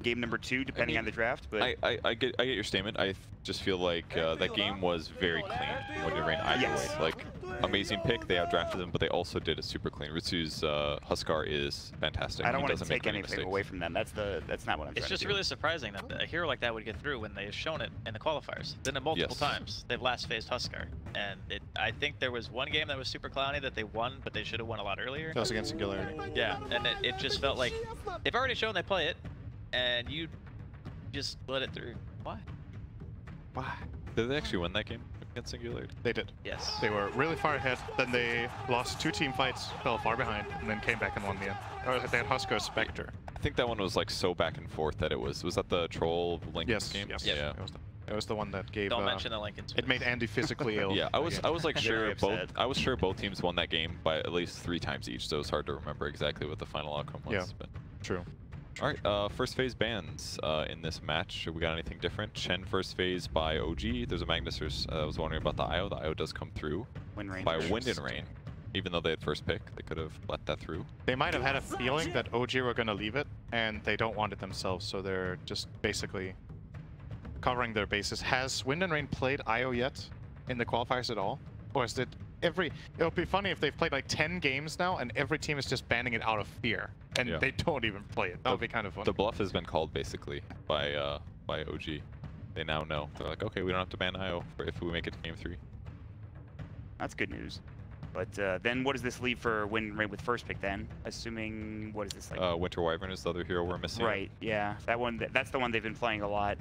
Game number 2, depending on the draft. But I get your statement. I just feel like that game was very clean when it ran either way. Like, amazing pick. They outdrafted them, but they also did it super clean. Ritsu's Huskar is fantastic. I don't want to take anything away from them. That's not what I'm It's just really surprising that a hero like that would get through when they've shown it in the qualifiers. Done it multiple times. They've last phased Huskar. And I think there was one game that was super clowny that they won, but they should have won a lot earlier. That was against Singularity. Yeah, and it just felt like they've already shown they play it, and you just let it through. Why? Why? Did they actually win that game against Singularity? They did. Yes. They were really far ahead, then they lost 2 team fights, fell far behind, and then came back and won the end. Or they had Huskar Spectre. I think that one was like so back and forth that it was that the troll Lincoln's game? Yes. Yeah. It was the one that gave. Don't mention the Lincolns. It made Andy physically ill. Yeah, I was like sure both teams won that game by at least 3 times each, so it's hard to remember exactly what the final outcome was. Yeah, but. True. All right, first phase bans in this match. We got anything different? Chen first phase by OG. There's a Magnusers. I was wondering about the IO. The IO does come through by Wind and Rain. Even though they had first pick, they could have let that through. They might have had a feeling that OG were going to leave it, and they don't want it themselves, so they're just basically covering their bases. Has Wind and Rain played IO yet in the qualifiers at all? Or is it it would be funny if they've played like 10 games now and every team is just banning it out of fear and they don't even play it. That would be kind of fun. The bluff has been called basically by OG. They now know. They're like, okay, we don't have to ban IO if we make it to game 3. That's good news. But then what does this leave for Wind and Rain with first pick then? Assuming, what is this like? Winter Wyvern is the other hero we're missing. Right, yeah. That's the one they've been playing a lot.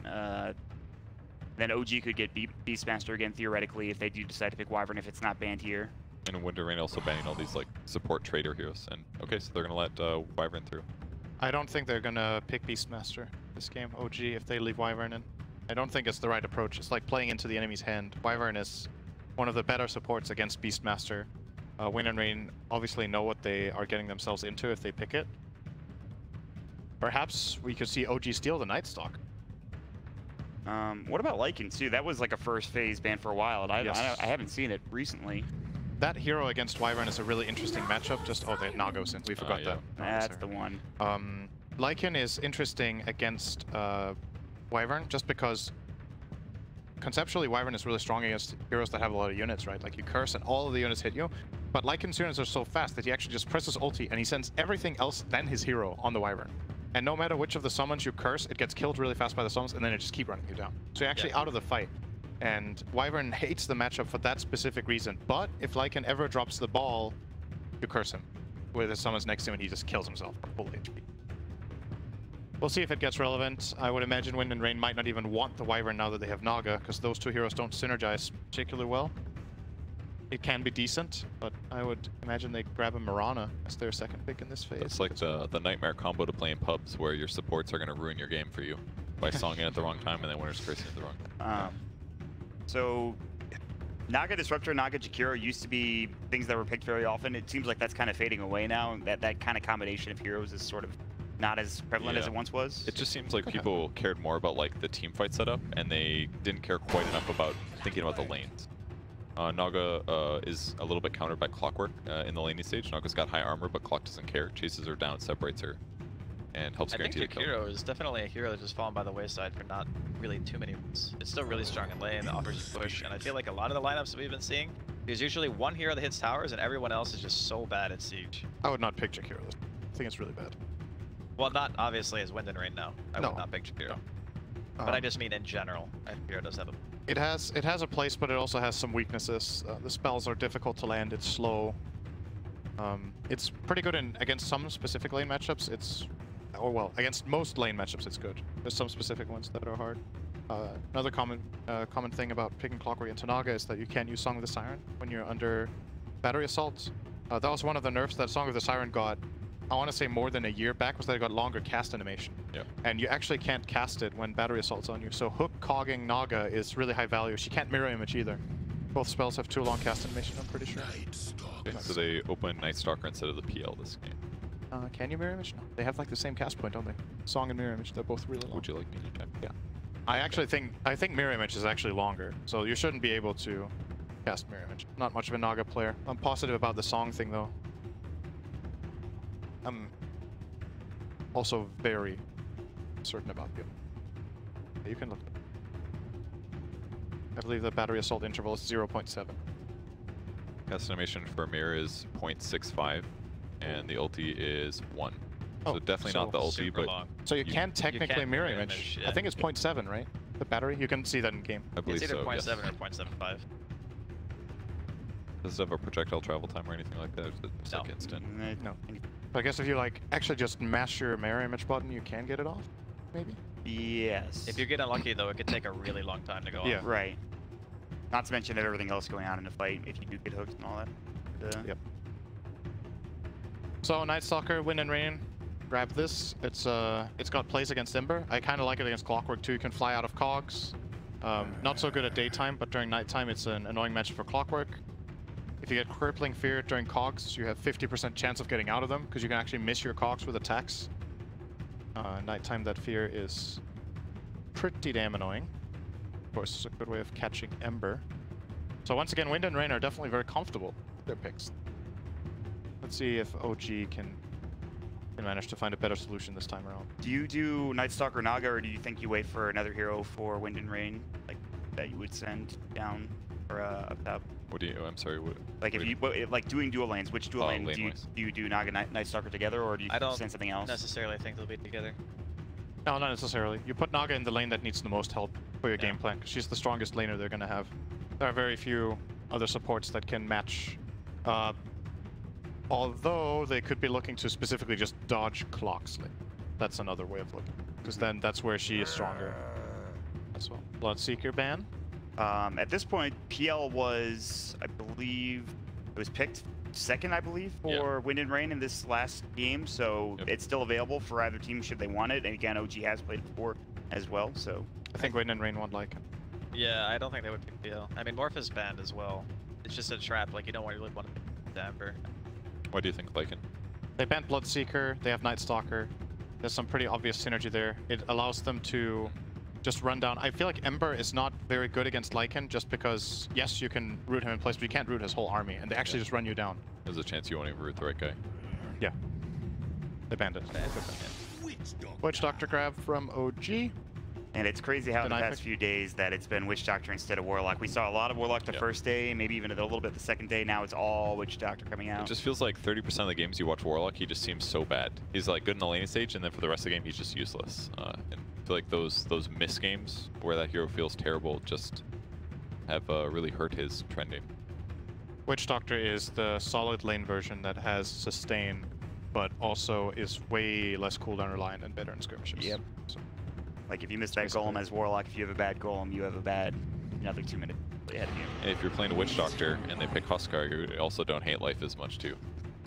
Then OG could get Beastmaster again, theoretically, if they do decide to pick Wyvern if it's not banned here. And Winter Rain also banning all these like support trader heroes. And okay, so they're gonna let Wyvern through. I don't think they're gonna pick Beastmaster this game, OG, if they leave Wyvern in. I don't think it's the right approach. It's like playing into the enemy's hand. Wyvern is one of the better supports against Beastmaster. Wind and Rain obviously know what they are getting themselves into if they pick it. Perhaps we could see OG steal the Nightstalk. What about Lycan too? That was like a first phase ban for a while, and I haven't seen it recently. That hero against Wyvern is a really interesting matchup. They had Nagos in. We forgot that. That's the one. Lycan is interesting against Wyvern just because conceptually Wyvern is really strong against heroes that have a lot of units, right? Like you curse and all of the units hit you. But Lycan's units are so fast that he actually just presses ulti and he sends everything else than his hero on the Wyvern. And no matter which of the summons you curse, it gets killed really fast by the summons, and then it just keeps running you down. So you're actually out of the fight. And Wyvern hates the matchup for that specific reason. But if Lycan ever drops the ball, you curse him. With his summons next to him, and he just kills himself for full HP. We'll see if it gets relevant. I would imagine Wind and Rain might not even want the Wyvern now that they have Naga, because those 2 heroes don't synergize particularly well. It can be decent, but I would imagine they grab a Mirana as their second pick in this phase. It's like the nightmare combo to play in pubs where your supports are going to ruin your game for you by songing at the wrong time and then Winter's cursing at the wrong time. So Naga Disruptor, Naga Jakiro used to be things that were picked very often. It seems like that's kind of fading away now. That kind of combination of heroes is sort of not as prevalent as it once was. It just seems like people cared more about like the team fight setup and they didn't care quite enough about thinking about the lanes. Naga is a little bit countered by Clockwork in the laning stage. Naga's got high armor, but Clock doesn't care. Chases her down, separates her, and helps guarantee the kill. I think Jakiro is definitely a hero that's just fallen by the wayside for not really too many wins. It's still really strong in lane, that offers you push, and I feel like a lot of the lineups that we've been seeing, there's usually one hero that hits towers and everyone else is just so bad at Siege. I would not pick Jakiro. I think it's really bad. Well, not obviously as Wind and Rain now. I would not pick Jakiro. But I just mean in general, Jakiro does have a... It has a place, but it also has some weaknesses. The spells are difficult to land. It's slow. It's pretty good against some specific lane matchups. Against most lane matchups, it's good. There's some specific ones that are hard. Another common thing about picking Clockwork into Naga is that you can't use Song of the Siren when you're under battery assault. That was one of the nerfs that Song of the Siren got. I want to say more than a year back, was that it got longer cast animation. Yeah. And you actually can't cast it when battery assault's on you. So hook cogging Naga is really high value. She can't mirror image either. Both spells have too long cast animation, I'm pretty sure. Okay, so they open Nightstalker instead of the PL this game. Can you mirror image? No. They have like the same cast point, don't they? Song and mirror image, they're both really long. Would you like me to check? Yeah. I think mirror image is actually longer, so you shouldn't be able to cast mirror image. Not much of a Naga player. I'm positive about the song thing though. I'm also very certain about you. You can look. I believe the battery assault interval is 0.7. Cast animation for mirror is 0.65, and the ulti is 1. Oh, So definitely not the ulti, Super but long. So you can technically can mirror mirror image. image, I think it's 0.7, right? The battery. You can see that in game. I believe It's either so. 0.7 Yes. or 0.75. Does it have a projectile travel time or anything like that? Or is it just No. like instant? No. But I guess if you like actually just mash your mirror image button, you can get it off. Maybe. Yes. If you get unlucky though, it could take a really long time to go Yeah. off. Right. Not to mention everything else going on in the fight if you do get hooked and all that. Yep. So Night Stalker, Wind and Rain. Grab this. It's got plays against Ember. I kind of like it against Clockwork too. You can fly out of cogs. Not so good at daytime, but during nighttime it's an annoying match for Clockwork. If you get Crippling Fear during cogs, you have 50% chance of getting out of them because you can actually miss your cogs with attacks. Nighttime, that fear is pretty damn annoying. Of course, it's a good way of catching Ember. So once again, Wind and Rain are definitely very comfortable with their picks. Let's see if OG can manage to find a better solution this time around. Do you do Night Stalker Naga, or do you think you wait for another hero for Wind and Rain, like that you would send down or up top? What do you? I'm sorry. What? Like if you like doing dual lanes, which dual lane lane-wise. do you do Naga Night Stalker together, or do you I don't send something else? necessarily think they'll be together. No, not necessarily. You put Naga in the lane that needs the most help for your Yeah. game plan, because she's the strongest laner they're going to have. There are very few other supports that can match. Although they could be looking to specifically just dodge Clocksley. That's another way of looking, because then that's where she is stronger as well. Bloodseeker ban. At this point, PL was, I believe, it was picked second, I believe, for Wind and Rain in this last game, so it's still available for either team should they want it. And again, OG has played before as well, so. I think Wind and Rain won't like it. Yeah, I don't think they would pick PL. I mean, Morph is banned as well. It's just a trap. Like you don't really want to pick the Ember. Why do you think Lycan? They banned Bloodseeker, they have Night Stalker. There's some pretty obvious synergy there. It allows them to just run down. I feel like Ember is not very good against Lycan just because, yes, you can root him in place, but you can't root his whole army, and they actually just run you down. There's a chance you won't even root the right guy. Yeah. They banned it. Witch Doctor grab from OG. And it's crazy how in the Deny past few days that it's been Witch Doctor instead of Warlock. We saw a lot of Warlock the first day, maybe even a little bit the second day. Now it's all Witch Doctor coming out. It just feels like 30% of the games you watch Warlock, he just seems so bad. He's like good in the laning stage, and then for the rest of the game, he's just useless. And I feel like those miss games where that hero feels terrible just have really hurt his trending. Witch Doctor is the solid lane version that has sustain, but also is way less cooldown reliant and better in skirmishes. Yep. So. Like if you miss that golem as Warlock, if you have a bad golem, you have a bad another 2 minutes ahead of you. And if you're playing a Witch Doctor and they pick Huskar, you also don't hate life as much too.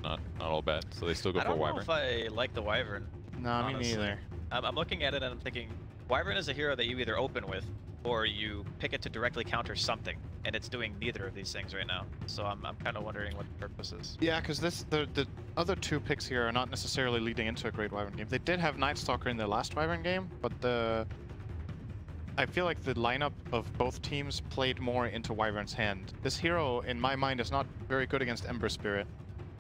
Not all bad. So they still go I for don't know Wyvern. if I like the Wyvern. Nah, me honestly. neither. I'm looking at it and I'm thinking, Wyvern is a hero that you either open with, or you pick it to directly counter something, and it's doing neither of these things right now. So I'm kind of wondering what the purpose is. Yeah, because the other two picks here are not necessarily leading into a great Wyvern game. They did have Night Stalker in their last Wyvern game, but I feel like the lineup of both teams played more into Wyvern's hand. This hero, in my mind, is not very good against Ember Spirit.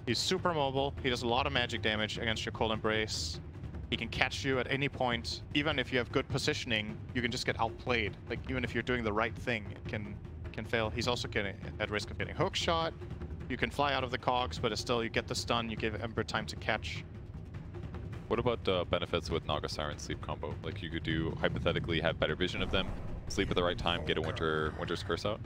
He's super mobile, he does a lot of magic damage against your Cold Embrace. He can catch you at any point. Even if you have good positioning, you can just get outplayed. Like, even if you're doing the right thing, it can fail. He's also at risk of getting hook shot. You can fly out of the cogs, but it's still, you get the stun, you give Ember time to catch. What about benefits with Naga Siren Sleep combo? Like you could do, hypothetically, have better vision of them, sleep at the right time, get a Winter's Curse out?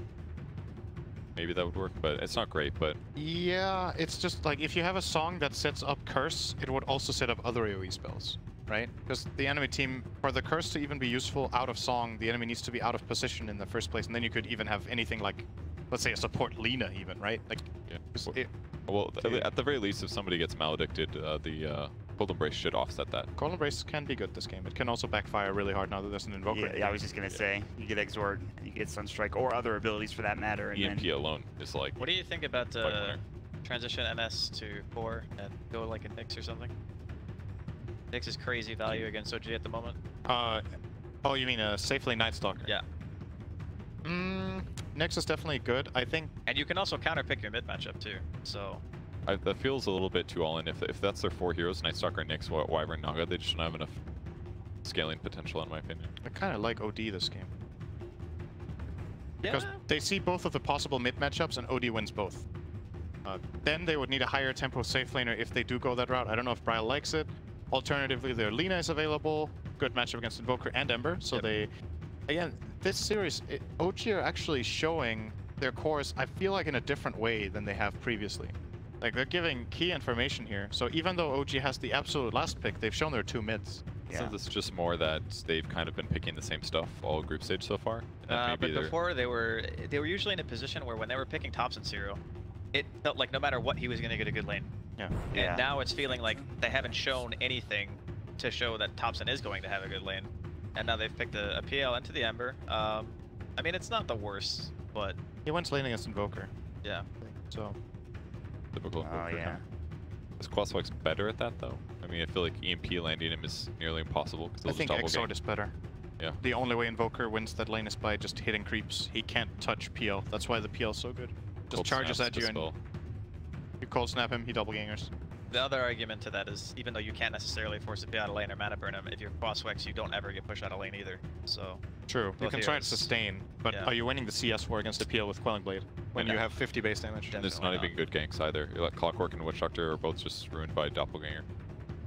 Maybe that would work, but it's not great, but... Yeah, it's just like, if you have a song that sets up Curse, it would also set up other AoE spells, right? Because the enemy team, for the Curse to even be useful out of song, the enemy needs to be out of position in the first place, and then you could even have anything like, let's say a support Lina even, right? Like, yeah. Well, at the very least, if somebody gets maledicted, the Cold Embrace should offset that. Cold Embrace can be good this game. It can also backfire really hard now that there's an Invoker. Yeah, I was just gonna say, you get Exort, you get Sunstrike, or other abilities for that matter. And EMP alone is like... What do you think about winner. transition NS to 4 and go like a Nyx or something? Nyx is crazy value against OG at the moment. Oh, you mean a safely Night Stalker? Yeah. Nyx is definitely good. I think... And you can also counter pick your mid matchup too, so... That feels a little bit too all in. If that's their 4 heroes, Night Stalker, Nyx, Wyvern, Naga, they just don't have enough scaling potential in my opinion. I kind of like OD this game. Because Yeah. they see both of the possible mid matchups and OD wins both. Then they would need a higher tempo safe laner if they do go that route. I don't know if Bryle likes it. Alternatively, their Lina is available. Good matchup against Invoker and Ember. So they, again, this series, OG are actually showing their cores, I feel like, in a different way than they have previously. Like, they're giving key information here. So even though OG has the absolute last pick, they've shown their 2 mids. Yeah. So this is just more that they've kind of been picking the same stuff all group stage so far. And But before they were usually in a position where when they were picking Thompson Zero, it felt like no matter what, he was going to get a good lane. Yeah. Yeah. And now it's feeling like they haven't shown anything to show that Thompson is going to have a good lane. And now they've picked a PL into the Ember. I mean, it's not the worst, but He went lane against Invoker. yeah. So, typical. Oh, yeah. Is Quaswex better at that though? I mean, I feel like EMP landing him is nearly impossible because I think Exort is better. Yeah. The only way Invoker wins that lane is by just hitting creeps. He can't touch PL. That's why the PL is so good. Just charges at you and you cold snap him, he double gangers. The other argument to that is, even though you can't necessarily force a PL out of lane or mana burn him, if you're Quaswex, you don't ever get pushed out of lane either. So True. You both can try to heroes. sustain, but Yeah. are you winning the CS war against a PL with Quelling Blade when Yeah. you have 50 base damage? And there's not Definitely even good ganks either. Like Clockwork and Witch Doctor are both just ruined by Doppelganger.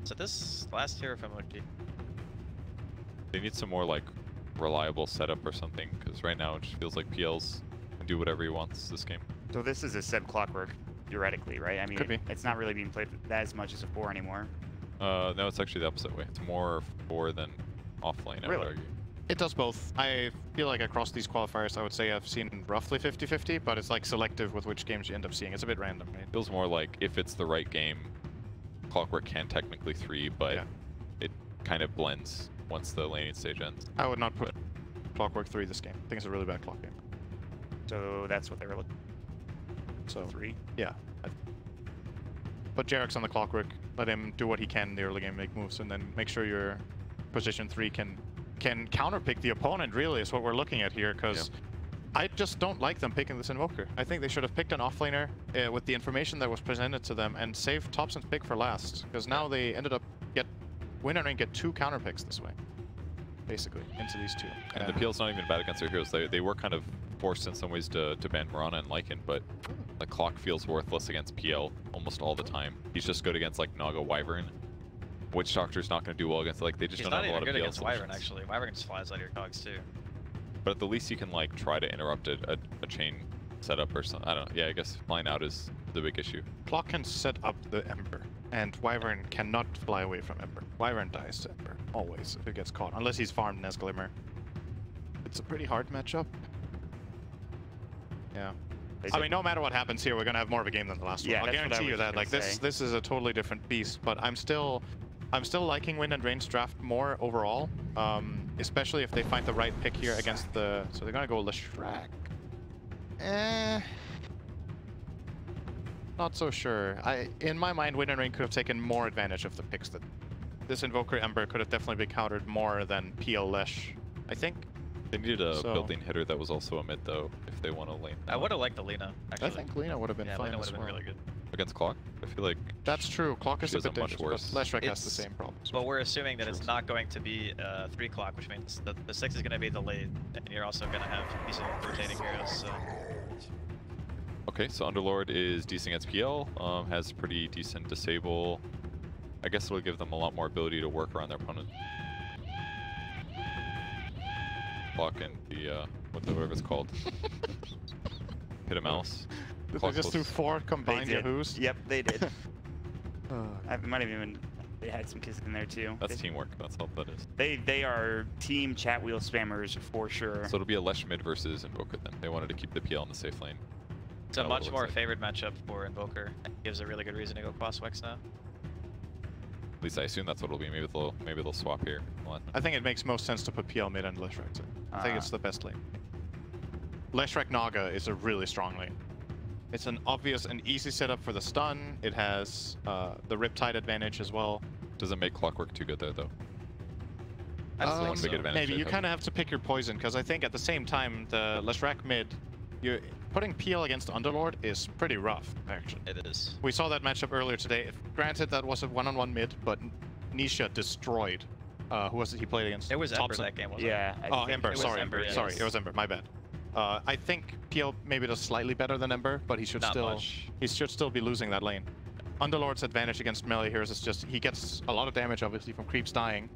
So this last hero from OG, They need some more like reliable setup or something because right now it just feels like PL's can do whatever he wants this game. So this is a Seb Clockwork, theoretically, right? I mean, Could be. it's not really being played as much as a 4 anymore. No, it's actually the opposite way. It's more 4 than off lane, I would Really? argue. It does both. I feel like across these qualifiers, I would say I've seen roughly 50-50, but it's like selective with which games you end up seeing. It's a bit random, right? Feels more like if it's the right game, Clockwork can technically 3, but Yeah. it kind of blends once the laning stage ends. I would not put Clockwork 3 this game. I think it's a really bad clock game. So that's what they were looking So, for. 3. yeah. Put Jarek's on the Clockwork, let him do what he can in the early game, make moves, and then make sure your position 3 can counterpick the opponent, really, is what we're looking at here, because I just don't like them picking this Invoker. I think they should have picked an offlaner with the information that was presented to them and saved Thompson's pick for last, because now they ended up win and get 2 counter picks this way, basically, into these 2. And the PL's not even bad against their heroes. They were kind of forced in some ways to ban Mirana and Lycan, but the Clock feels worthless against PL almost all the time. He's just good against like Naga, Wyvern. Witch Doctor's not going to do well against, like, they just he's don't not have a lot even of good PL against Wyvern, solutions. actually. Wyvern just flies out of your cogs, too. But at the least you can like try to interrupt a chain setup or something. I don't know. Yeah, I guess flying out is the big issue. Clock can set up the Ember, and Wyvern cannot fly away from Ember. Wyvern dies to Ember, always, if it gets caught, unless he's farmed Nesglimmer. It's a pretty hard matchup. Yeah. I mean, no matter what happens here, we're gonna have more of a game than the last Yeah, one. I'll that's what I guarantee you was that. gonna Like say. this is a totally different beast. But I'm still liking Wind and Rain's draft more overall, especially if they find the right pick here against the. So they're gonna go Leshrac. Not so sure. In my mind, Wind and Rain could have taken more advantage of the picks that this Invoker Ember could have definitely been countered more than PL Lesh, I think. They needed a So- building hitter that was also a mid though, if they want to lane. I would have liked the Lina, actually. I think Lina would have been yeah, fine Lina would as have been well. really good. Against Clock, I feel like That's true. Clock is She a bit does it much dangerous, worse. but Leshrac has the It's- same problems. But we're assuming that it's True. not going to be 3 clock, which means that the 6 is going to be the late, and you're also going to have decent rotating heroes. So okay, so Underlord is decent against PL, has pretty decent disable. I guess it'll give them a lot more ability to work around their opponent. Clock and the whatever it's called. Hit a mouse. Did they Clock just do was- 4 combined They did. Yahoos? Yep, they did. I might have even. They had some kisses in there too. That's teamwork. That's all that is. They are team chat wheel spammers for sure. So it'll be a Lesh mid versus Invoker then. They wanted to keep the PL in the safe lane. it's a Kinda what much it more looks like. favored matchup for Invoker. It gives a really good reason to go Quaswex now. At least I assume that's what it'll be. Maybe they'll swap here. Well, I think it makes most sense to put PL mid and Leshrac. I think it's the best lane. Leshrac Naga is a really strong lane. It's an obvious and easy setup for the stun. It has the Riptide advantage as well. doesn't make Clockwork too good there though. That's the one big advantage Maybe they you have. kind of have to pick your poison, because I think at the same time, the Leshrac mid, putting PL against Underlord is pretty rough, actually. It is. We saw that matchup earlier today. Granted, that was a one-on-one mid, but Nisha destroyed. Who was it he played against? It was Ember Thompson. that game, wasn't Yeah. it? Oh, think Ember. it was Sorry, Ember, Sorry, yes. it was Ember. My bad. I think PL maybe does slightly better than Ember, but he should Not still much. he should still be losing that lane. Underlord's advantage against melee heroes is just he gets a lot of damage, obviously, from creeps dying,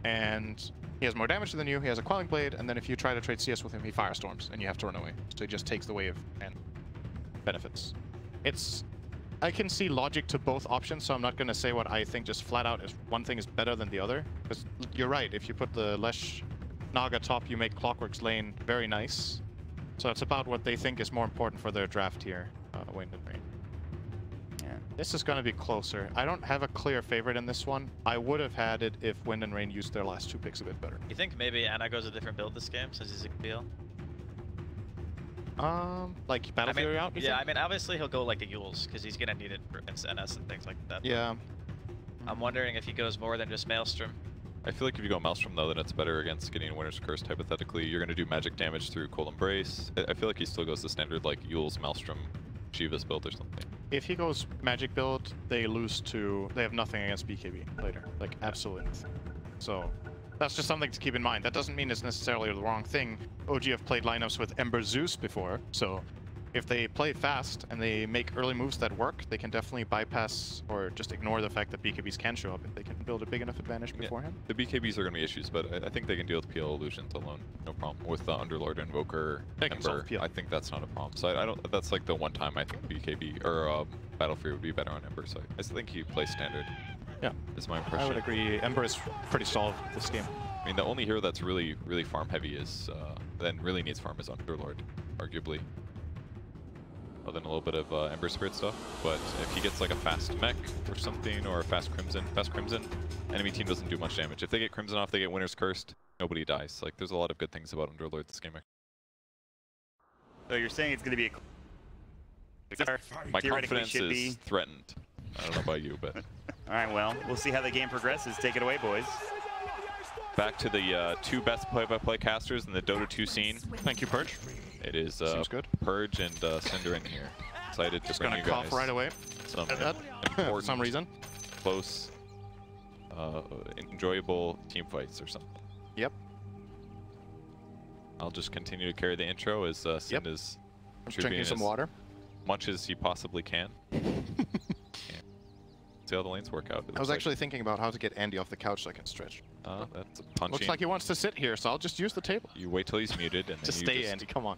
and he has more damage than you. He has a Quelling Blade, and then if you try to trade CS with him, he firestorms, and you have to run away. So he just takes the wave and benefits. I can see logic to both options, so I'm not going to say what I think just flat out is one thing is better than the other. Because you're right, if you put the Lesh Naga top, you make Clockwork's lane very nice. So it's about what they think is more important for their draft here, Wind and Rain. Yeah. This is going to be closer. I don't have a clear favorite in this one. I would have had it if Wind and Rain used their last 2 picks a bit better. You think maybe Anna goes a different build this game since he's a PL? Like Battlefield route? Yeah, I mean, obviously he'll go like a Yules because he's gonna need it for NS and things like that. Yeah. I'm wondering if he goes more than just Maelstrom. I feel like if you go Maelstrom though, then it's better against getting a Winter's Curse. Hypothetically, you're going to do magic damage through Cold Embrace. I feel like he still goes the standard like Yule's Maelstrom Shiva's build or something. If he goes magic build, they have nothing against BKB later. Like, absolutely nothing. So, that's just something to keep in mind. That doesn't mean it's necessarily the wrong thing. OG have played lineups with Ember Zeus before, so if they play fast and they make early moves that work, they can definitely bypass or just ignore the fact that BKBs can show up if they can build a big enough advantage beforehand. The BKBs are going to be issues, but I think they can deal with PL illusions alone, no problem. With the Underlord Invoker, They can solve Ember, PL. I think that's not a problem. So I don't. That's like the one time I think BKB or Battlefield would be better on Ember. So I think he plays standard. Yeah, is my impression. I would agree. Ember is pretty solid this game. I mean, the only hero that's really farm heavy is then really needs farm is Underlord, arguably. Other than a little bit of Ember Spirit stuff, but if he gets like a fast mech or something, or a fast Crimson, enemy team doesn't do much damage. If they get Crimson off, they get Winter's Cursed, nobody dies. Like, there's a lot of good things about Underlord this game. So you're saying it's going to be a... My Theoretically confidence should be. is threatened. I don't know about you, but... Alright, well, we'll see how the game progresses. Take it away, boys. Back to the 2 best play-by-play casters in the Dota 2 scene. Thank you, Purge. It is Seems good. Purge and Cinder in here. Excited to Just bring gonna you guys cough right away. some At that, for important, some reason. close, enjoyable team fights or something. Yep. I'll just continue to carry the intro as Cind is I'm drinking some water. much as he possibly can. See how the lanes work out. I was actually thinking about how to get Andy off the couch so I can stretch. That's a punching. Looks like he wants to sit here, so I'll just use the table. You wait till he's muted and then Just you stay, just Andy. Come on.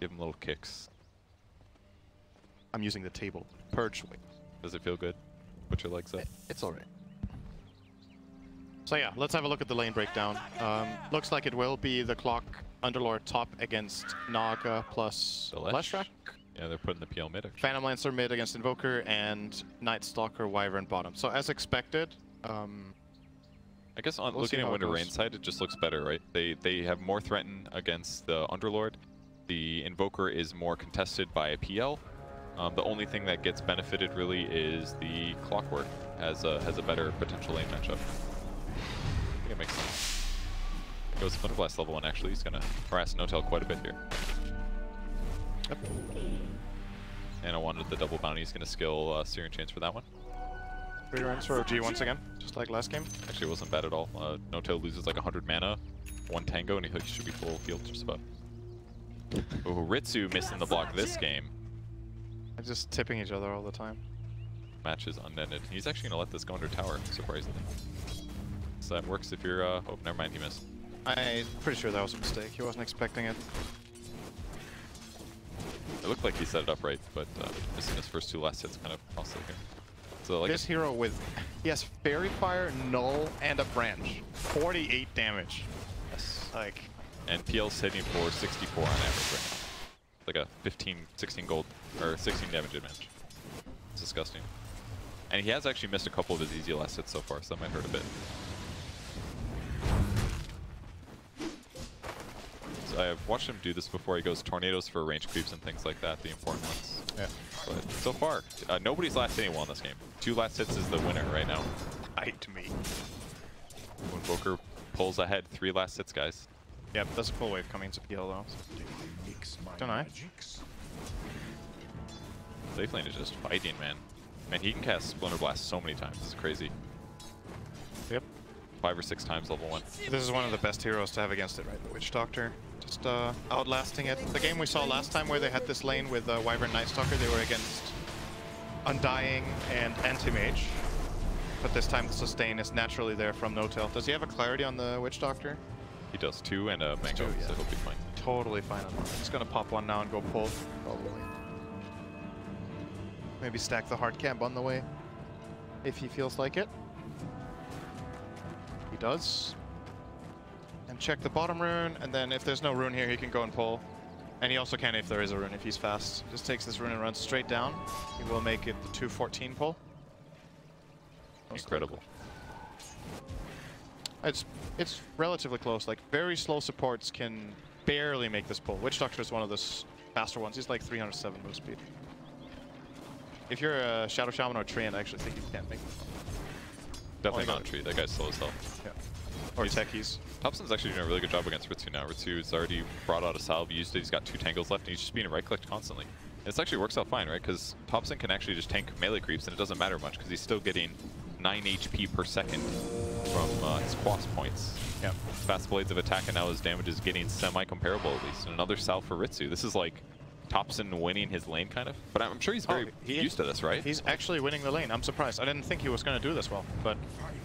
give him little kicks. I'm using the table. Purge. Wait. Does it feel good? Put your legs up. It's alright. So yeah, let's have a look at the lane breakdown. Looks like it will be the Clock Underlord top against Naga plus The Lesh? Leshrac. Yeah, they're putting the PL mid. Actually. Phantom Lancer mid against Invoker, and Night Stalker Wyvern bottom. So as expected, I guess on We'll see looking at how it Winter goes. Rain side, it just looks better, right? They have more threaten against the Underlord. The Invoker is more contested by a PL. The only thing that gets benefited really is the Clockwork has a better potential lane matchup. I think it makes sense. Goes Thunderblast level 1 actually. He's gonna harass Notel quite a bit here. Yep. And I wanted the double bounty. He's gonna skill Searing Chains for that one. 3 rounds for OG once again, just like last game. Actually, it wasn't bad at all. Notel loses like 100 mana, 1 tango, and he should be full healed just about. Oh, Ritsu missing the block this game. They're just tipping each other all the time. Match is unended. He's actually gonna let this go under tower, surprisingly. So that works if you're, oh, never mind, he missed. I'm pretty sure that was a mistake. He wasn't expecting it. It looked like he set it up right, but missing his first 2 last hits kind of costly here. So like This hero with, he has Fairy Fire, Null, and a Branch. 48 damage. yes. Like, And PL's hitting for 64 on average right now. Like a 15, 16 gold, or 16 damage advantage. It's disgusting. And he has actually missed a couple of his easy last hits so far, so that might hurt a bit. So I've watched him do this before. He goes tornadoes for range creeps and things like that, the important ones. yeah. But so far, nobody's last hitting well in this game. 2 last hits is the winner right now. Bite me. When Invoker pulls ahead, 3 last hits, guys. Yep, there's a full wave coming to PL though. Don't I? Safe lane is just fighting, man. Man, he can cast Splinter Blast so many times. It's crazy. Yep. 5 or 6 times level 1. This is one of the best heroes to have against it, right? The Witch Doctor. Just outlasting it. The game we saw last time where they had this lane with Wyvern Night Stalker, they were against Undying and Anti-Mage. But this time the sustain is naturally there from No-Tail. Does he have a clarity on the Witch Doctor? He does 2 and a Mango, two, yeah. so he'll be fine. Totally fine on that. He's gonna pop one now and go pull. Probably. Maybe stack the hard camp on the way. If he feels like it. He does. And check the bottom rune, and then if there's no rune here, he can go and pull. And he also can if there is a rune, if he's fast. Just takes this rune and runs straight down. He will make it the 214 pull. Incredible. It's relatively close. Like, very slow supports can barely make this pull. Witch Doctor is one of the faster ones. He's like 307 move speed. If you're a Shadow Shaman or Treant, I actually think you can't make this one. Definitely not a tree. That guy's slow as hell. Yeah. Or techies. Thompson's actually doing a really good job against Ritsu now. Ritsu's already brought out a salve, used it, he's got 2 tangles left, and he's just being right-clicked constantly. This actually works out fine, right? Because Thompson can actually just tank melee creeps, and it doesn't matter much, because he's still getting 9 HP per second from his quas points. Yeah. Fast Blades of Attack, and now his damage is getting semi-comparable at least. And another salve for Ritsu. This is like Thompson winning his lane, kind of. But I'm sure he's very used to this, right? He's actually winning the lane. I'm surprised. I didn't think he was going to do this well, but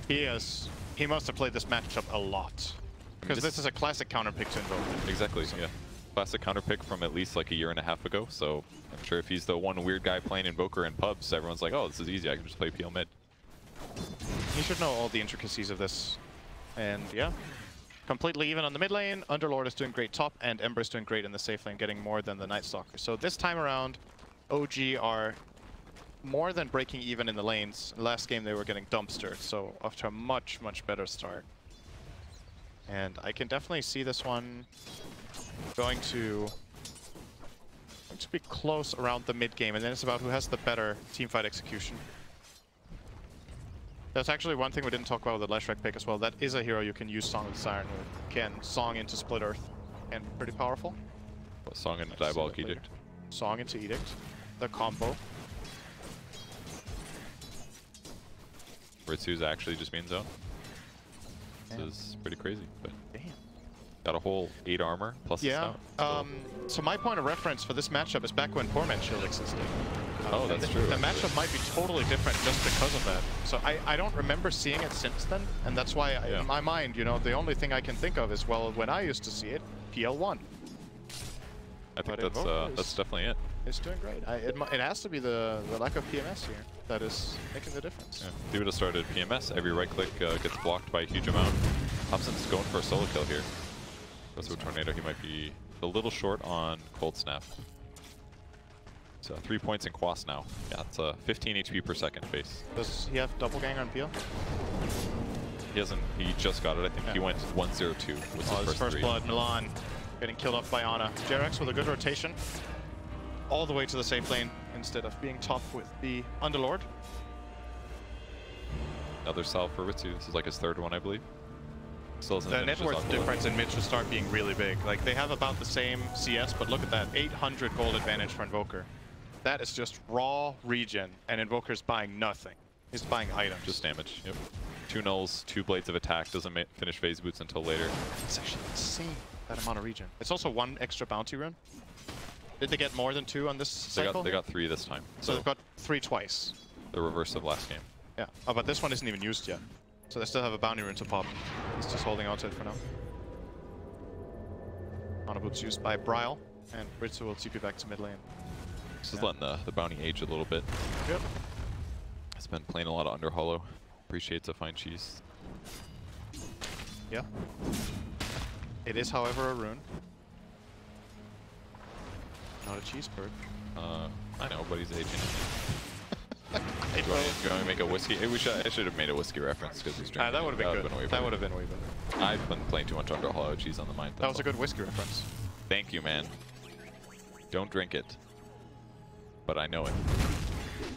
he is. He must have played this matchup a lot. Because this is a classic counter pick to invoke. Exactly, so. Yeah. Classic counter pick from at least like a year and a half ago, so I'm sure if he's the one weird guy playing Invoker in pubs, everyone's like, oh, this is easy, I can just play PL mid. He should know all the intricacies of this. And yeah, completely even on the mid lane. Underlord is doing great top, and Ember is doing great in the safe lane, getting more than the Night Stalker. So this time around, OG are more than breaking even in the lanes. Last game they were getting dumpstered, so off to a much, much better start. And I can definitely see this one going to be close around the mid game, and then it's about who has the better teamfight execution. That's actually one thing we didn't talk about with the Leshrac pick as well. That is a hero you can use Song of the Siren with. Can Song into Split Earth, and pretty powerful. What, Song into Diabolic Edict? Song into Edict, the combo. Ritsu's actually just being zoned. This is pretty crazy, but got a whole 8 armor plus yeah. So my point of reference for this matchup is back when Poor Man's Shield existed. Oh, that's true. The matchup might be totally different just because of that. So I don't remember seeing it since then, and that's why in my mind, you know, the only thing I can think of is, well, when I used to see it, PL1. I think that's definitely it. It's doing great. It has to be the lack of PMS here that is making the difference. Yeah. If he would have started PMS, every right click gets blocked by a huge amount. Thompson's going for a solo kill here. Goes to a Tornado. He might be a little short on Cold Snap. So 3 points in Quas now. Yeah, it's 15 HP per second base. Does he have double gang on PL? He hasn't. He just got it. I think he went 1-0-2 with his first three. blood. Milan getting killed off by Ana. JRX with a good rotation. All the way to the safe lane instead of being top with the Underlord. Another salve for Ritsu. This is like his 3rd one, I believe. Still the net worth difference in mid should start being really big. Like, they have about the same CS, but look at that. 800 gold advantage for Invoker. That is just raw regen, and Invoker's buying nothing. He's buying items. Just damage, yep. 2 nulls, 2 blades of attack, doesn't finish phase boots until later. It's actually insane, that amount of regen. It's also 1 extra bounty rune. Did they get more than 2 on this cycle? They got 3 this time. So they've got 3 twice. The reverse of last game. Yeah. Oh, but this one isn't even used yet. So they still have a bounty rune to pop. He's just holding on to it for now. Mana boots used by Bryle, and Ritsu will TP back to mid lane. Just letting the bounty age a little bit. Yep. It's been playing a lot of Under Hollow. Appreciates a fine cheese. Yeah. It is, however, a rune. Not a cheese bird. I know, but he's aging. Do you want to make a whiskey? I should have made a whiskey reference because he's drinking. That would have been good. That would have been way better. I've been playing too much Under Hollow cheese on the mind. That was a good whiskey reference. Thank you, man. Don't drink it. But I know it.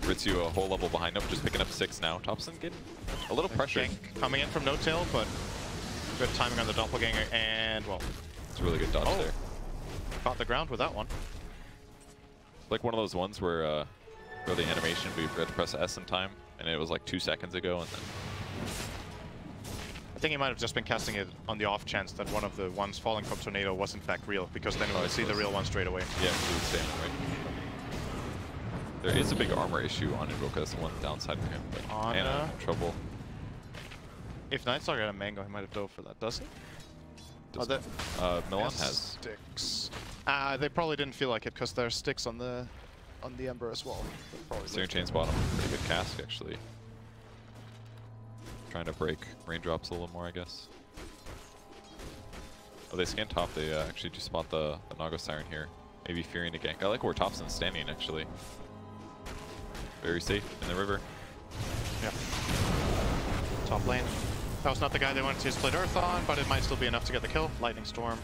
Ritsu a whole level behind him, just picking up 6 now. Thompson getting a little pressure. Coming in from No-Tail, but good timing on the Doppelganger, and, well... It's a really good dodge there. Caught the ground with that one. Like one of those ones where for the animation we forgot to press S in time, and it was like 2 seconds ago, and then. I think he might have just been casting it on the off chance that one of the ones falling from Tornado was in fact real, because then we would see the real one straight away. Yeah, we would stay on it, right. There is a big armor issue on Invoker. That's the one downside for him. But Anna in trouble. If Nightstalker had a mango, he might have dove for that. Does he? Milan has sticks. They probably didn't feel like it because there's sticks on the Ember as well. Searing Chain's bottom. Pretty good cask actually. Trying to break raindrops a little more, I guess. Oh, they scan top. They actually do spot the Naga Siren here. Maybe fearing a gank. I like where Thompson's standing actually. Very safe in the river. Yeah. Top lane. That was not the guy they wanted to split Earth on, but it might still be enough to get the kill. Lightning Storm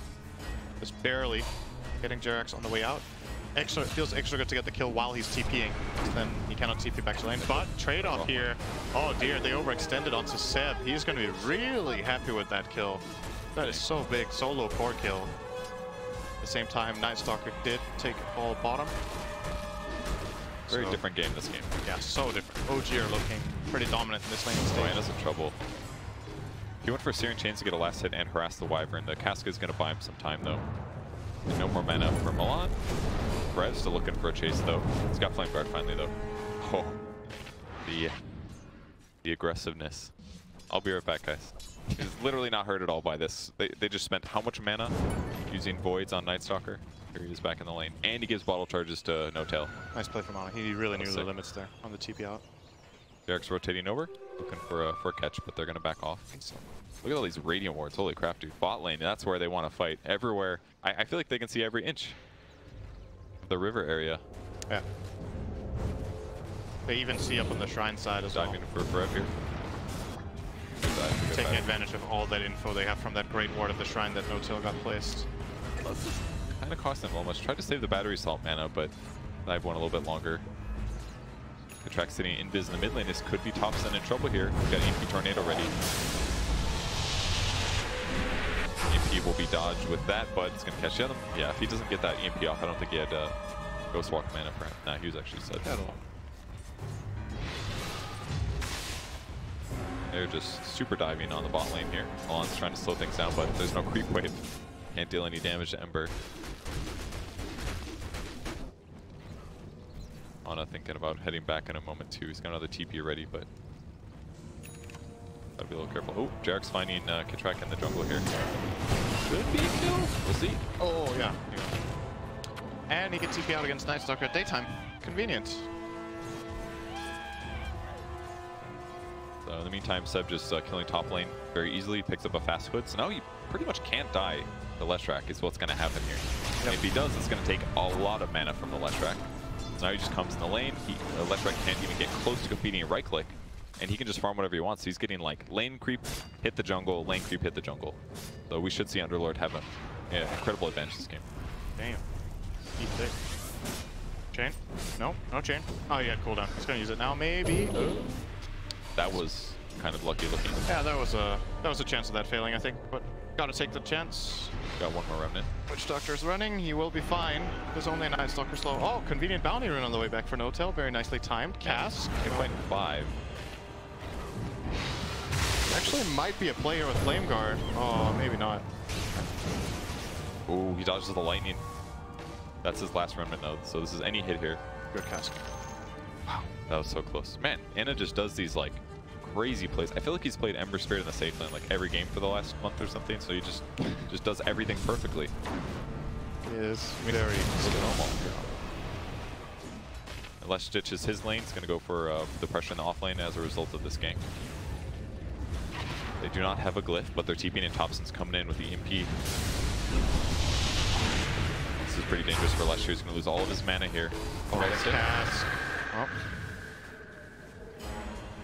just barely getting Jerax on the way out. It feels extra good to get the kill while he's TPing, because then he cannot TP back to lane. But trade-off here. Oh dear, they overextended onto Seb. He's going to be really happy with that kill. That is so big, solo core kill. At the same time, Nightstalker did take all bottom. Very different game this game. Yeah, so different. OG are looking pretty dominant in this lane stage. Anna's in trouble. He went for Searing Chains to get a last hit and harass the Wyvern. The Casca is going to buy him some time though. And no more mana for Milan. Brad still looking for a chase though. He's got Flame Guard finally though. Oh, the aggressiveness. I'll be right back, guys. He's literally not hurt at all by this. They just spent how much mana using Voids on Nightstalker? Here he is back in the lane. And he gives bottle charges to No Tail. Nice play from Mana. He really knew the limits there on the TP out. Derek's rotating over, looking for a catch, but they're going to back off. Look at all these Radiant Wards. Holy crap, dude. Bot lane, that's where they want to fight. Everywhere. I feel like they can see every inch of the river area. Yeah. They even see up on the shrine side as well. Diving for Forever here. Taking advantage of all that info they have from that great ward of the shrine that No Tail got placed. Kind of cost them almost. Tried to save the battery salt mana, but dive one a little bit longer. The track sitting invis in the mid lane. This could be Thompson in trouble here. We've got EMP Tornado ready. EMP will be dodged with that, but it's going to catch the other. Yeah, if he doesn't get that EMP off, I don't think he had Ghost Walk mana for him. Nah, he was actually set. They're just super diving on the bot lane here. Milan's trying to slow things down, but there's no creep wave. Can't deal any damage to Ember. Ana thinking about heading back in a moment too. He's got another TP ready, but gotta be a little careful. Oh, Jarek's finding Kitrak in the jungle here. Could be a kill. We'll see. Oh yeah. And he gets TP out against Nightstalker at daytime. Convenient. So in the meantime, Seb just killing top lane very easily. Picks up a fast hood, so now he pretty much can't die. The Leshrac is what's going to happen here. Yep. If he does, it's going to take a lot of mana from the Leshrac. So now he just comes in the lane. The Leshrac can't even get close to competing in right click, and he can just farm whatever he wants. So he's getting like lane creep, hit the jungle, lane creep, hit the jungle. So we should see Underlord have an incredible advantage this game. Damn. Eat thick. Chain? No, no chain. Oh yeah, cooldown. He's going to use it now, maybe. Oh. That was kind of lucky looking. Yeah, that was a chance of that failing, I think, but gotta take the chance. Got one more remnant. Witch Doctor's running, he will be fine. There's only a Nightstalker slow. Oh, convenient bounty rune on the way back for No Tail, very nicely timed. Cask. Point 5. Actually might be a player with Flame Guard. Oh, maybe not. Ooh, he dodges the lightning. That's his last remnant node, so this is any hit here. Good Cask. Wow, that was so close. Man, Anna just does these like crazy plays. I feel like he's played Ember Spirit in the safe lane like every game for the last month or something, so he just does everything perfectly. He is very normal. Unless Stitches his lane, he's going to go for the pressure in the off lane as a result of this gank. They do not have a glyph, but they're TPing and Thompson's coming in with the EMP. This is pretty dangerous for Lester. He's going to lose all of his mana here. Oh, that's Cask. Oh.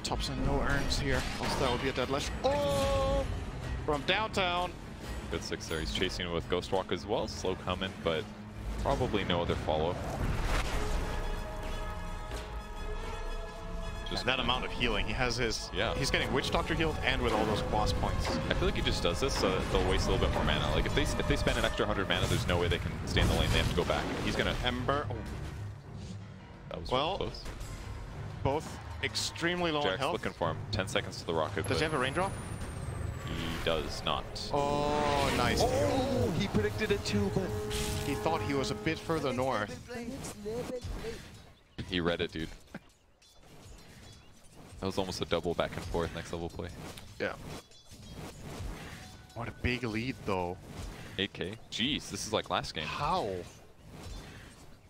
Thompson, no urns here. Else that would be a dead Lester. Oh! From downtown. Good 6 there. He's chasing with Ghost Walk as well. Slow coming, but probably no other follow. Just that amount of healing. He has his... Yeah. He's getting Witch Doctor healed and with all those quas points. I feel like he just does this so they'll waste a little bit more mana. Like if they spend an extra 100 mana, there's no way they can stay in the lane. They have to go back. He's gonna... Ember. Oh. was Well, close. Both extremely low on Jack's health. looking for him. 10 seconds to the rocket. Does he have a rain drop? He does not. Oh, nice. Oh, he predicted it too, but He thought he was a bit further north. he read it, dude. That was almost a double back and forth next level play. Yeah. What a big lead, though. 8K. Jeez, this is like last game. How?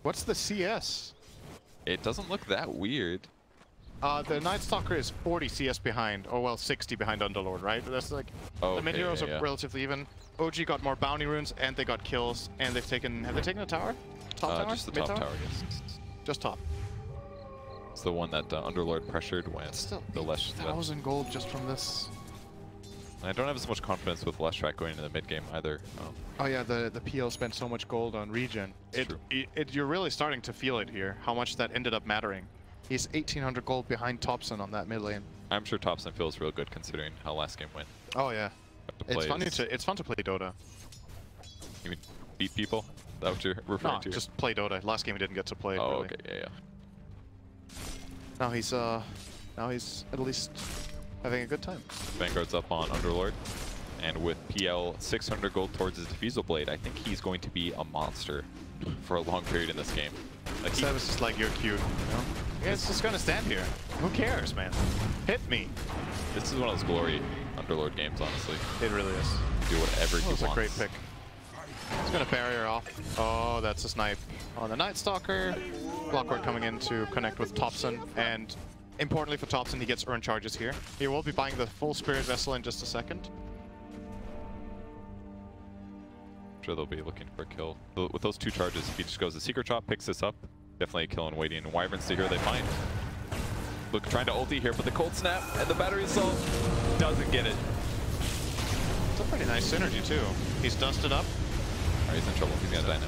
What's the CS? It doesn't look that weird. The Night Stalker is 40 CS behind, or well, 60 behind Underlord, right? That's like, Oh, the mid heroes yeah, are relatively even. OG got more bounty runes, and they got kills, and they've taken, have they taken a tower? Top tower? Just the Mid top tower, yes. Just top. It's the one that Underlord pressured when Still, the Lesh. 1,000 gold just from this. I don't have as much confidence with Leshrac going into the mid game either. Oh yeah, the PL spent so much gold on regen. True. You're really starting to feel it here, how much that ended up mattering. He's 1,800 gold behind Thompson on that mid lane. I'm sure Thompson feels real good considering how last game went. Oh yeah. It's fun is- it's fun to play Dota. You mean beat people? Is that what you're referring No, to? just play Dota. Last game he didn't get to play. Oh, really. okay, yeah, yeah. Now he's at least having a good time. Vanguard's up on Underlord. And with PL 600 gold towards his Diffusal Blade, I think he's going to be a monster for a long period in this game. Like That was just like, you're cute, you know? Yeah, it's just gonna stand here. Who cares, man? Hit me. this is one of those glory Underlord games, honestly. It really is. Do whatever he That was wants. a great pick. He's gonna barrier off. Oh, that's a snipe on the Night Stalker. Clockwork coming in to connect with Thompson, and importantly for Thompson, he gets earn charges here. He will be buying the full Spirit Vessel in just a second. I'm sure they'll be looking for a kill. With those 2 charges, if he just goes the Secret Chop, picks this up, definitely a kill and waiting. Wyvern's the hero they find. Look, trying to ulti here, but the Cold Snap and the Battery Assault doesn't get it. It's a pretty nice synergy too. He's dusted up. Alright, he's in trouble. He's gonna die now.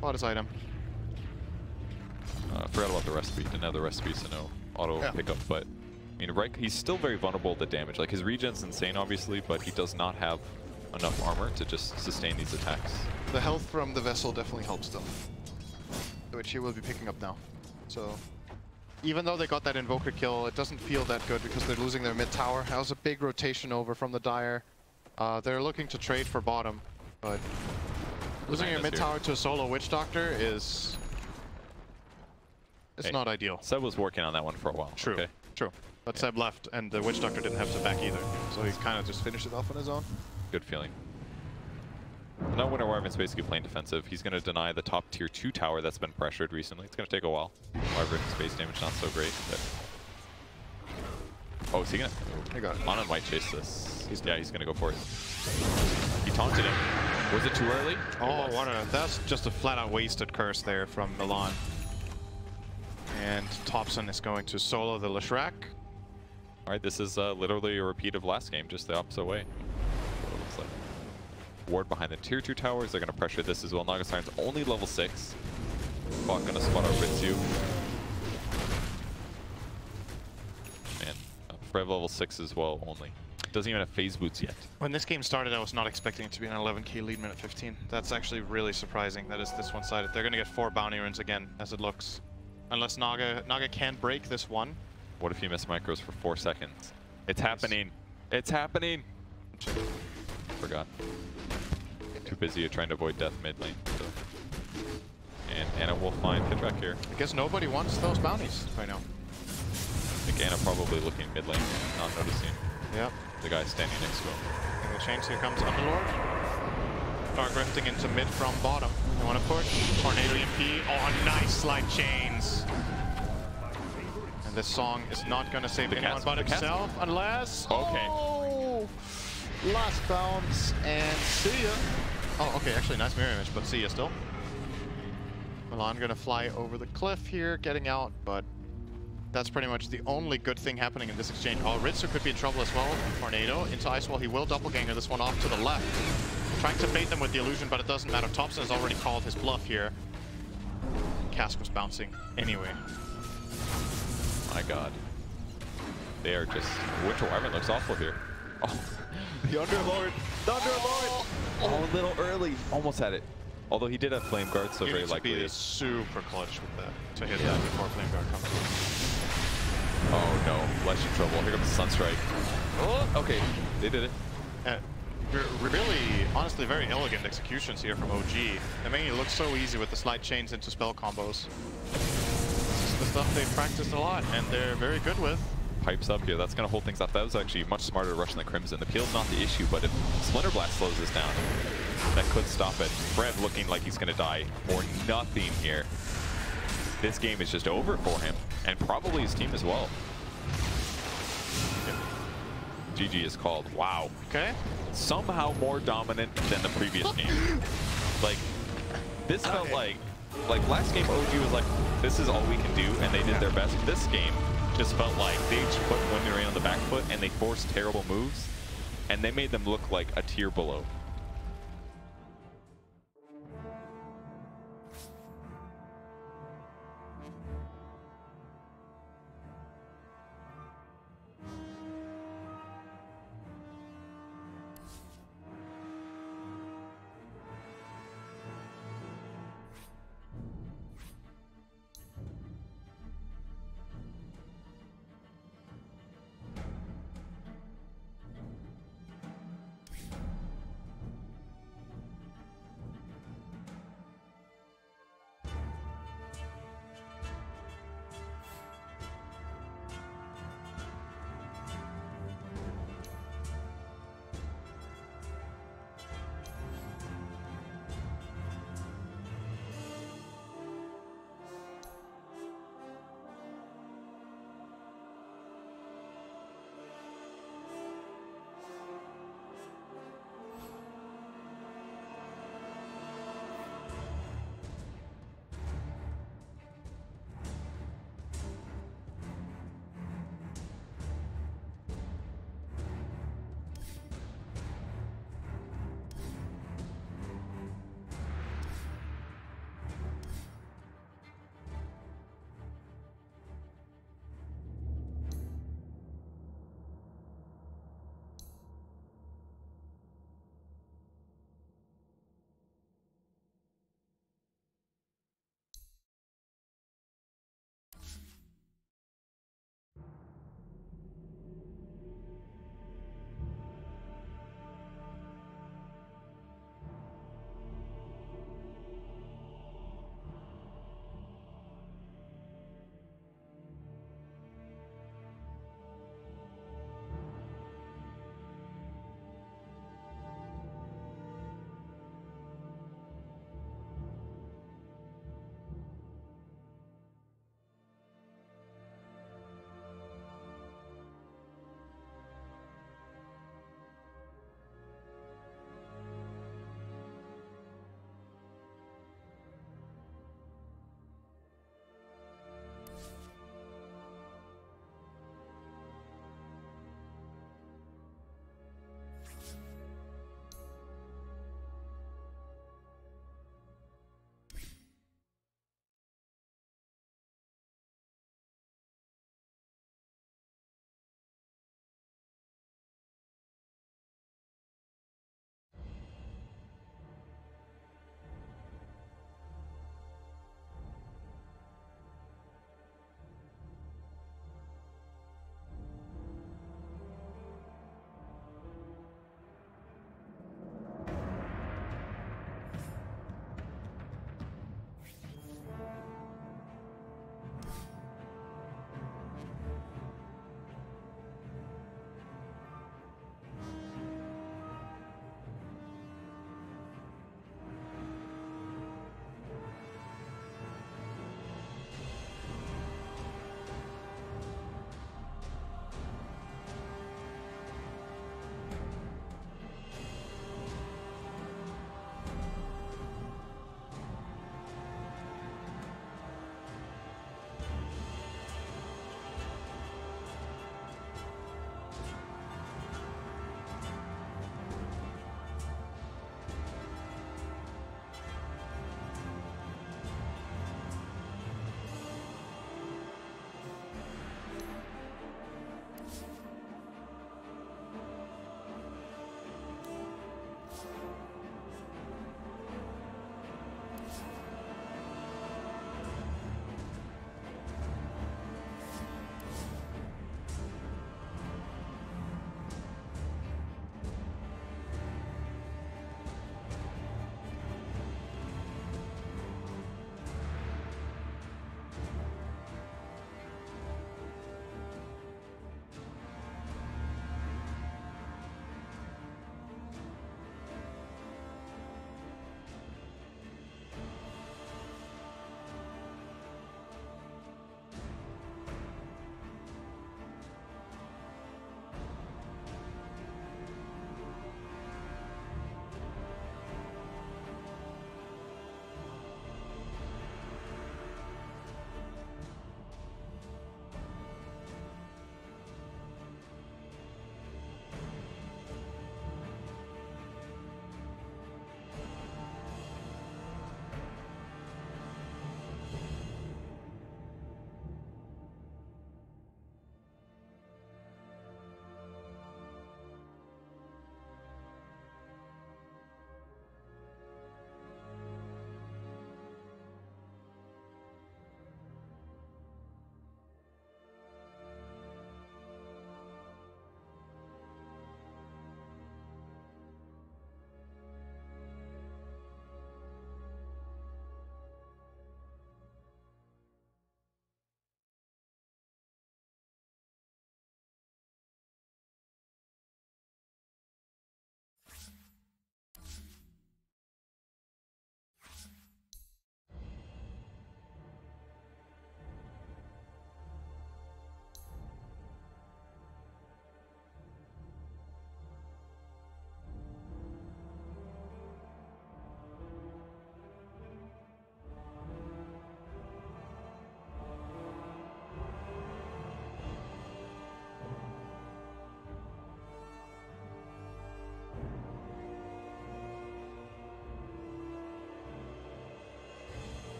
Bought his item. Forgot about the recipe. Didn't have the recipe, so no auto pickup. But I mean, right, he's still very vulnerable to damage. Like his regen's insane, obviously, but he does not have enough armor to just sustain these attacks. The health from the vessel definitely helps them, which he will be picking up now. So even though they got that Invoker kill, it doesn't feel that good because they're losing their mid tower. That was a big rotation over from the Dire. They're looking to trade for bottom, but losing your mid tower to a solo Witch Doctor is... It's not ideal. Seb was working on that one for a while. True, Okay? true. But Seb left, and the Witch Doctor didn't have to back either. So he kind of just finished it off on his own. Good feeling. Now Winter Wyvern's basically playing defensive. He's going to deny the top tier 2 tower that's been pressured recently. It's going to take a while. Wyvern's base damage not so great, but... Oh, is he going to... He got it. Manan might chase this. He's going to go for it. He taunted him. Was it too early? Oh, what a... That's just a flat-out wasted curse there from Milan. And Thompson is going to solo the Leshrac. Alright, this is literally a repeat of last game, just the opposite way. What it looks like. Ward behind the tier 2 towers. They're going to pressure this as well. Nagasiren's only level 6. Bot going to spot out Ritsu. Man, Frev level 6 as well only. Doesn't even have phase boots yet. When this game started, I was not expecting it to be an 11k lead minute 15. That's actually really surprising. That is this one-sided. They're going to get 4 bounty runes again, as it looks. Unless Naga can break this one. What if you miss micros for 4 seconds? It's happening. It's happening. Forgot. Too busy trying to avoid death mid lane. So. And Anna will find Kitrak here. I guess nobody wants those bounties right now. I think Anna probably looking mid lane, not noticing Yep. the guy standing next to him. And the change here comes Underlord. Dark Rifting into mid from bottom. They want to push. Tornado EMP. Oh, nice slide chains. And this song is not going to save anyone but himself unless... Okay. Oh! Last bounce and see ya. Oh, okay, actually nice mirror image, but see ya still. Milan going to fly over the cliff here, getting out, but that's pretty much the only good thing happening in this exchange. Oh, Ritsu could be in trouble as well. Tornado into Ice Wall. He will doppelganger this one off to the left. Trying to bait them with the illusion, but it doesn't matter. Thompson has already called his bluff here. Cask was bouncing anyway. My god. They are just... Winter Wyvern looks awful here. Oh, the Underlord! The Underlord! Oh, a little early. Almost had it. Although he did have Flame Guard, so You very need to likely. be super clutch with that to hit that before Flame Guard comes in. Oh no, Flesh in trouble. Here comes the Sunstrike. Oh, okay, they did it. Really, honestly, very elegant executions here from OG. They make it look so easy with the slide chains into spell combos. This is the stuff they've practiced a lot, and they're very good with. Pipes up here. That's going to hold things off. That was actually much smarter rushing the Crimson. The peel's not the issue, but if Splinter Blast slows this down, that could stop it. Fred looking like he's going to die for nothing here. This game is just over for him, and probably his team as well. GG is called. Wow. Okay. Somehow more dominant than the previous game. Like, this felt like last game OG was like, this is all we can do, and they did their best. This game just felt like they just put Winter Rain on the back foot, and they forced terrible moves, and they made them look like a tier below.